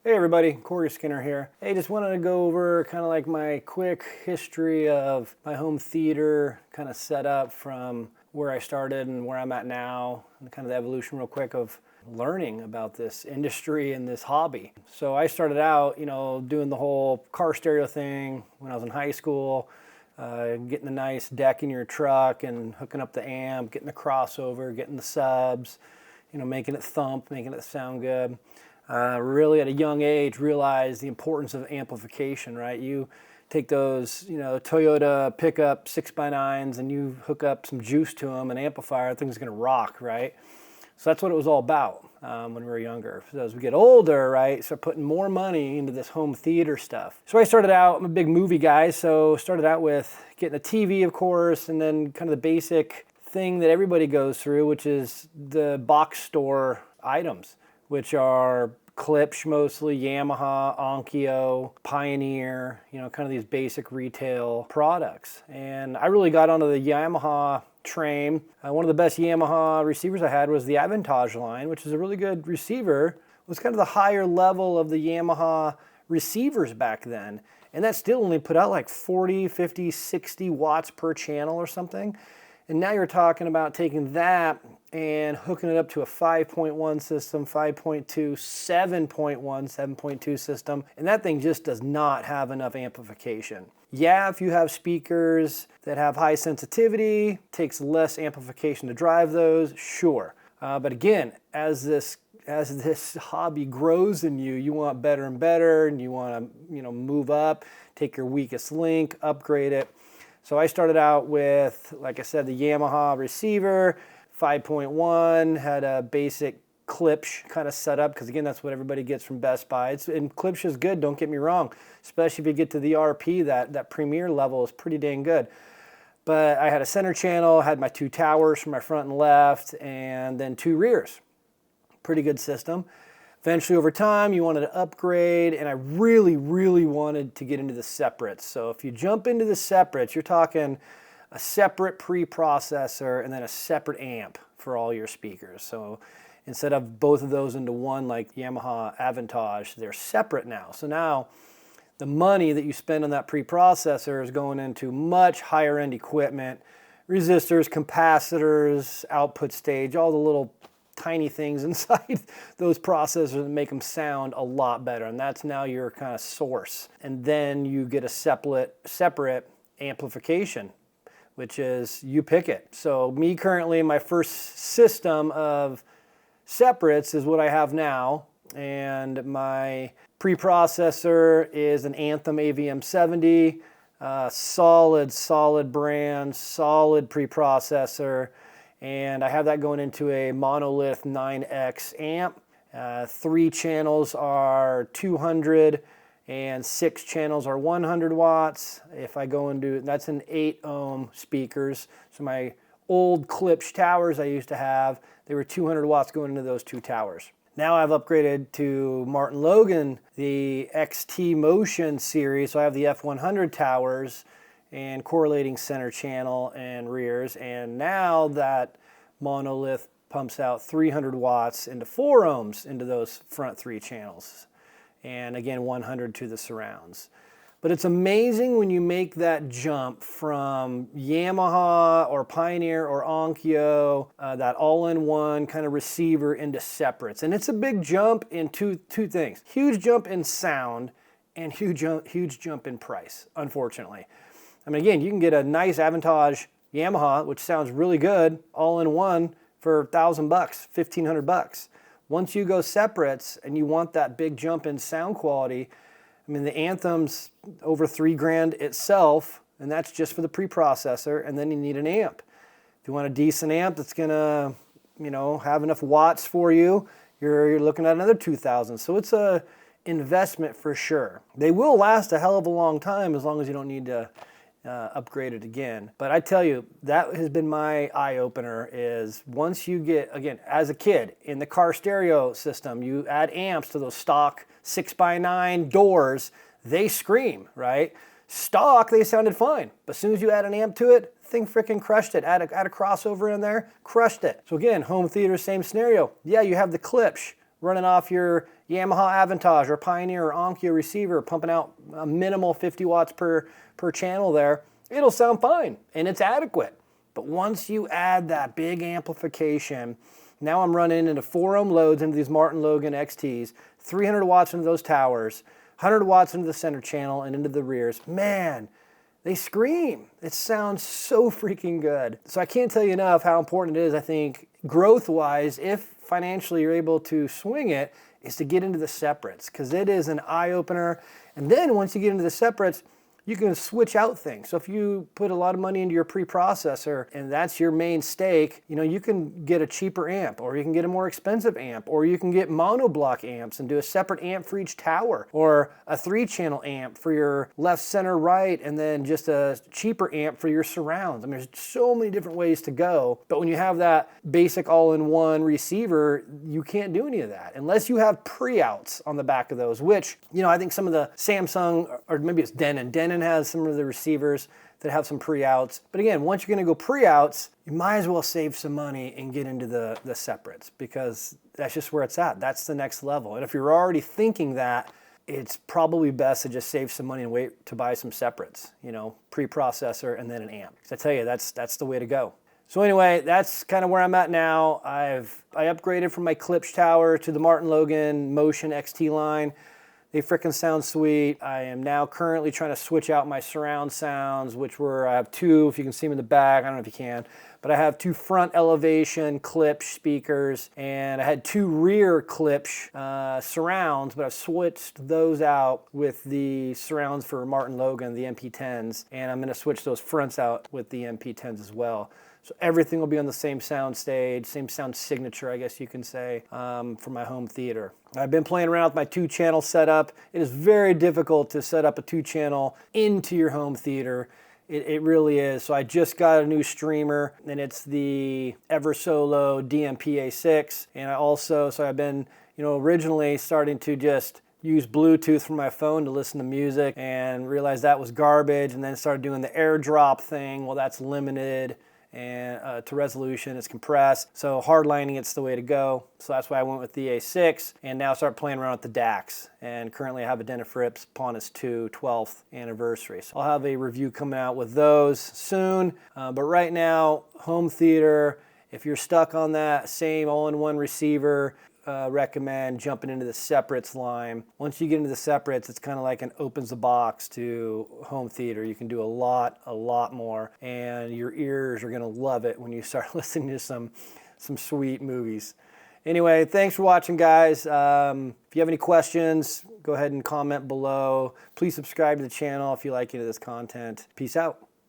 Hey everybody, Corey Skinner here. Hey, just wanted to go over kind of like my quick history of my home theater kind of setup from where I started and where I'm at now, and kind of the evolution real quick of learning about this industry and this hobby. So I started out, doing the whole car stereo thing when I was in high school, getting the nice deck in your truck and hooking up the amp, getting the crossover, getting the subs, making it thump, making it sound good. Really at a young age realized the importance of amplification, right? You take those, Toyota pickup 6x9s and you hook up some juice to them, an amplifier, that thing's gonna rock, right? So that's what it was all about when we were younger. So as we get older, right, start putting more money into this home theater stuff. So I started out, I'm a big movie guy, so started out with getting a TV, of course, and then kind of the basic thing that everybody goes through, which is the box store items, which are Klipsch mostly, Yamaha, Onkyo, Pioneer, kind of these basic retail products. And I really got onto the Yamaha train. One of the best Yamaha receivers I had was the Avantage line, which is a really good receiver. It was kind of the higher level of the Yamaha receivers back then. And that still only put out like 40, 50, 60 watts per channel or something. And now you're talking about taking that and hooking it up to a 5.1 system, 5.2, 7.1, 7.2 system. And that thing just does not have enough amplification. Yeah, if you have speakers that have high sensitivity, takes less amplification to drive those, sure. But again, as this hobby grows in you, you want better and better, and you want to move up, take your weakest link, upgrade it. So I started out with, like I said, the Yamaha receiver, 5.1, had a basic Klipsch kind of setup, because again, that's what everybody gets from Best Buy. And Klipsch is good, don't get me wrong, especially if you get to the RP, that premier level is pretty dang good. But I had a center channel, had my two towers for my front and left, and then two rears. Pretty good system. Eventually, over time, you wanted to upgrade, and I really, really wanted to get into the separates. So if you jump into the separates, you're talking a separate preprocessor and then a separate amp for all your speakers. So instead of both of those into one, like Yamaha Avantage, they're separate now. So now the money that you spend on that preprocessor is going into much higher end equipment, resistors, capacitors, output stage, all the little tiny things inside those processors that make them sound a lot better. And that's now your kind of source. And then you get a separate amplification, which is you pick it. So me currently, my first system of separates is what I have now. And my preprocessor is an Anthem AVM70, solid brand, solid preprocessor. And I have that going into a Monolith 9X amp. 3 channels are 200 and 6 channels are 100 watts. If I go into, that's an 8 ohm speakers. So my old Klipsch towers I used to have, they were 200 watts going into those 2 towers. Now I've upgraded to Martin Logan, the XT Motion series. So I have the F100 towers and correlating center channel and rears, and now that Monolith pumps out 300 watts into 4 ohms into those front 3 channels, and again 100 to the surrounds. But it's amazing when you make that jump from Yamaha or Pioneer or Onkyo, that all-in-one kind of receiver, into separates. And it's a big jump in two things. Huge jump in sound and huge jump in price, unfortunately. I mean, again, you can get a nice Avantage Yamaha, which sounds really good, all in one for $1,000, $1,500. Once you go separates and you want that big jump in sound quality, I mean, the Anthem's over $3,000 itself, and that's just for the preprocessor, and then you need an amp. If you want a decent amp that's gonna, have enough watts for you, you're looking at another $2,000. So it's a investment for sure. They will last a hell of a long time as long as you don't need to upgrade it again. But I tell you, that has been my eye-opener, is once you get, again, as a kid, in the car stereo system, you add amps to those stock 6x9 doors, they scream, right? Stock, they sounded fine. But as soon as you add an amp to it, thing freaking crushed it. Add a crossover in there, crushed it. So again, home theater, same scenario. Yeah, you have the Klipsch, running off your Yamaha Avantage or Pioneer or Onkyo receiver, pumping out a minimal 50 watts per channel there, it'll sound fine and it's adequate. But once you add that big amplification, now I'm running into 4 ohm loads into these Martin Logan XTs, 300 watts into those towers, 100 watts into the center channel and into the rears. Man, they scream. It sounds so freaking good. So I can't tell you enough how important it is, I think, growth-wise, if financially you're able to swing it, is to get into the separates, because it is an eye-opener. And then once you get into the separates, you can switch out things. So if you put a lot of money into your preprocessor and that's your main stake, you know, you can get a cheaper amp, or you can get a more expensive amp, or you can get monoblock amps and do a separate amp for each tower, or a 3-channel amp for your left, center, right, and then just a cheaper amp for your surrounds. I mean, there's so many different ways to go, but when you have that basic all-in-one receiver, you can't do any of that unless you have pre-outs on the back of those, which, you know, I think some of the Samsung, or maybe it's Denon has some of the receivers that have some pre-outs. But again, once you're gonna go pre-outs, you might as well save some money and get into the separates, because that's just where it's at. That's the next level. And if you're already thinking that, it's probably best to just save some money and wait to buy some separates, you know, pre-processor and then an amp. Because I tell you, that's the way to go. So anyway, that's kind of where I'm at now. I upgraded from my Klipsch tower to the Martin Logan Motion XT line. They frickin' sound sweet. I am now currently trying to switch out my surround sounds, I have 2, if you can see them in the back, I don't know if you can, but I have 2 front elevation Klipsch speakers, and I had 2 rear Klipsch surrounds, but I've switched those out with the surrounds for Martin Logan, the MP10s, and I'm gonna switch those fronts out with the MP10s as well. So everything will be on the same sound stage, same sound signature, I guess you can say, for my home theater. I've been playing around with my 2-channel setup. It is very difficult to set up a 2-channel into your home theater. It really is. So I just got a new streamer, and it's the Eversolo DMP-A6. And I've been, you know, originally starting to just use Bluetooth from my phone to listen to music, and realized that was garbage, and then started doing the AirDrop thing. Well, that's limited and to resolution, it's compressed. So hardlining, it's the way to go. So that's why I went with the A6, and now start playing around with the DACs. And currently I have a Den of Frips Pontus 2 12th anniversary. So I'll have a review coming out with those soon. But right now, home theater, if you're stuck on that same all-in-one receiver, recommend jumping into the separates line. Once you get into the separates, it's kind of like an opens the box to home theater. You can do a lot more, and your ears are gonna love it when you start listening to some sweet movies. Anyway, thanks for watching, guys. If you have any questions, go ahead and comment below. Please subscribe to the channel if you like any of this content. Peace out.